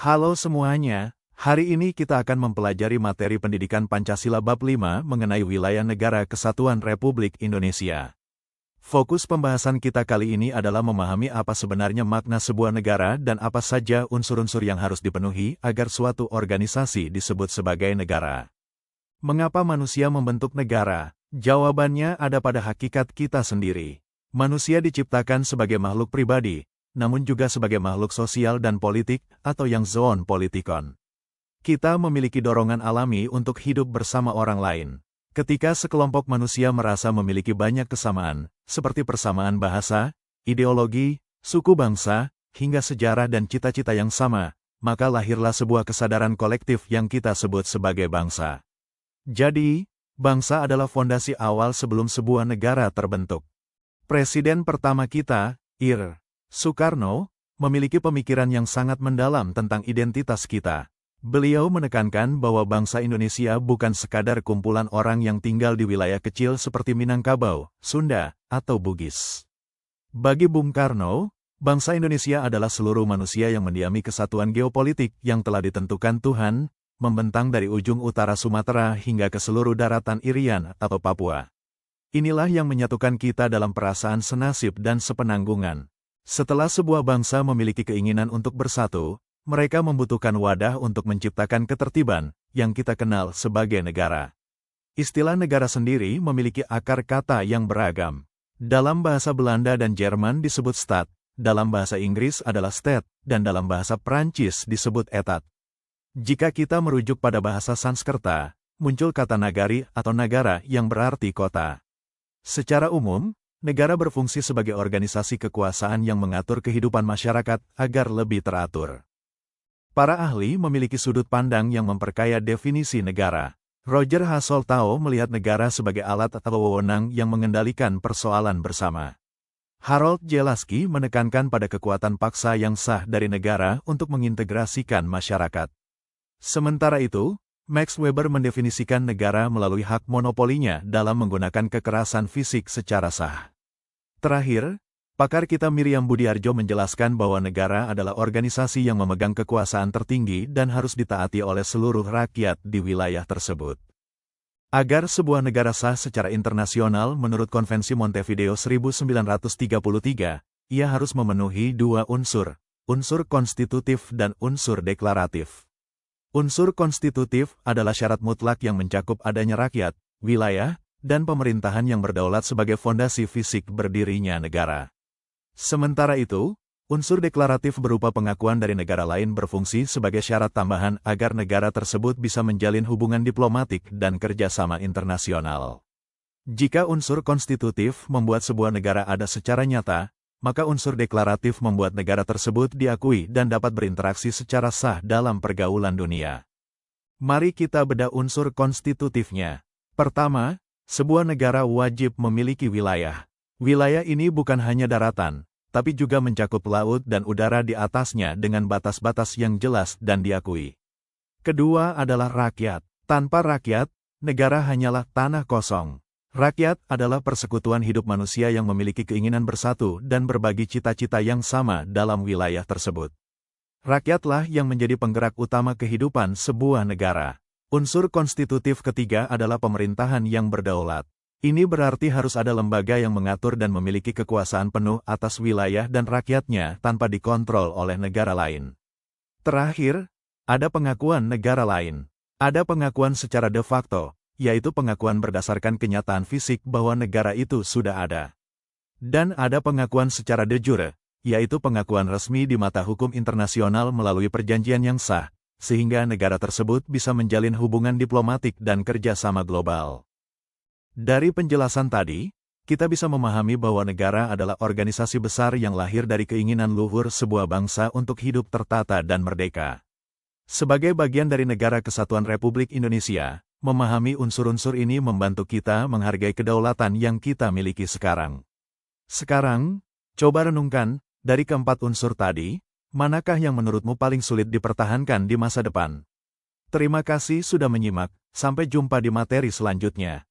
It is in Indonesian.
Halo semuanya, hari ini kita akan mempelajari materi pendidikan Pancasila bab 5 mengenai wilayah negara kesatuan Republik Indonesia. Fokus pembahasan kita kali ini adalah memahami apa sebenarnya makna sebuah negara dan apa saja unsur-unsur yang harus dipenuhi agar suatu organisasi disebut sebagai negara. Mengapa manusia membentuk negara? Jawabannya ada pada hakikat kita sendiri. Manusia diciptakan sebagai makhluk pribadi, namun juga sebagai makhluk sosial dan politik, atau yang zoon politikon. Kita memiliki dorongan alami untuk hidup bersama orang lain. Ketika sekelompok manusia merasa memiliki banyak kesamaan, seperti persamaan bahasa, ideologi, suku bangsa, hingga sejarah dan cita-cita yang sama, maka lahirlah sebuah kesadaran kolektif yang kita sebut sebagai bangsa. Jadi, bangsa adalah fondasi awal sebelum sebuah negara terbentuk. Presiden pertama kita, Ir. Soekarno, memiliki pemikiran yang sangat mendalam tentang identitas kita. Beliau menekankan bahwa bangsa Indonesia bukan sekadar kumpulan orang yang tinggal di wilayah kecil seperti Minangkabau, Sunda, atau Bugis. Bagi Bung Karno, bangsa Indonesia adalah seluruh manusia yang mendiami kesatuan geopolitik yang telah ditentukan Tuhan, membentang dari ujung utara Sumatera hingga ke seluruh daratan Irian atau Papua. Inilah yang menyatukan kita dalam perasaan senasib dan sepenanggungan. Setelah sebuah bangsa memiliki keinginan untuk bersatu, mereka membutuhkan wadah untuk menciptakan ketertiban, yang kita kenal sebagai negara. Istilah negara sendiri memiliki akar kata yang beragam. Dalam bahasa Belanda dan Jerman disebut Staat, dalam bahasa Inggris adalah State, dan dalam bahasa Prancis disebut Etat. Jika kita merujuk pada bahasa Sanskerta, muncul kata nagari atau nagara yang berarti kota. Secara umum, negara berfungsi sebagai organisasi kekuasaan yang mengatur kehidupan masyarakat agar lebih teratur. Para ahli memiliki sudut pandang yang memperkaya definisi negara. Roger Hasoltau melihat negara sebagai alat atau wewenang yang mengendalikan persoalan bersama. Harold J. Laski menekankan pada kekuatan paksa yang sah dari negara untuk mengintegrasikan masyarakat. Sementara itu, Max Weber mendefinisikan negara melalui hak monopolinya dalam menggunakan kekerasan fisik secara sah. Terakhir, pakar kita Miriam Budiarjo menjelaskan bahwa negara adalah organisasi yang memegang kekuasaan tertinggi dan harus ditaati oleh seluruh rakyat di wilayah tersebut. Agar sebuah negara sah secara internasional menurut Konvensi Montevideo 1933, ia harus memenuhi dua unsur konstitutif dan unsur deklaratif. Unsur konstitutif adalah syarat mutlak yang mencakup adanya rakyat, wilayah, dan pemerintahan yang berdaulat sebagai fondasi fisik berdirinya negara. Sementara itu, unsur deklaratif berupa pengakuan dari negara lain berfungsi sebagai syarat tambahan agar negara tersebut bisa menjalin hubungan diplomatik dan kerjasama internasional. Jika unsur konstitutif membuat sebuah negara ada secara nyata, maka unsur deklaratif membuat negara tersebut diakui dan dapat berinteraksi secara sah dalam pergaulan dunia. Mari kita bedah unsur konstitutifnya. Pertama, sebuah negara wajib memiliki wilayah. Wilayah ini bukan hanya daratan, tapi juga mencakup laut dan udara di atasnya dengan batas-batas yang jelas dan diakui. Kedua adalah rakyat. Tanpa rakyat, negara hanyalah tanah kosong. Rakyat adalah persekutuan hidup manusia yang memiliki keinginan bersatu dan berbagi cita-cita yang sama dalam wilayah tersebut. Rakyatlah yang menjadi penggerak utama kehidupan sebuah negara. Unsur konstitutif ketiga adalah pemerintahan yang berdaulat. Ini berarti harus ada lembaga yang mengatur dan memiliki kekuasaan penuh atas wilayah dan rakyatnya tanpa dikontrol oleh negara lain. Terakhir, ada pengakuan negara lain. Ada pengakuan secara de facto, yaitu pengakuan berdasarkan kenyataan fisik bahwa negara itu sudah ada. Dan ada pengakuan secara de jure, yaitu pengakuan resmi di mata hukum internasional melalui perjanjian yang sah, sehingga negara tersebut bisa menjalin hubungan diplomatik dan kerjasama global. Dari penjelasan tadi, kita bisa memahami bahwa negara adalah organisasi besar yang lahir dari keinginan luhur sebuah bangsa untuk hidup tertata dan merdeka. Sebagai bagian dari Negara Kesatuan Republik Indonesia, memahami unsur-unsur ini membantu kita menghargai kedaulatan yang kita miliki sekarang. Sekarang, coba renungkan, dari keempat unsur tadi, manakah yang menurutmu paling sulit dipertahankan di masa depan? Terima kasih sudah menyimak, sampai jumpa di materi selanjutnya.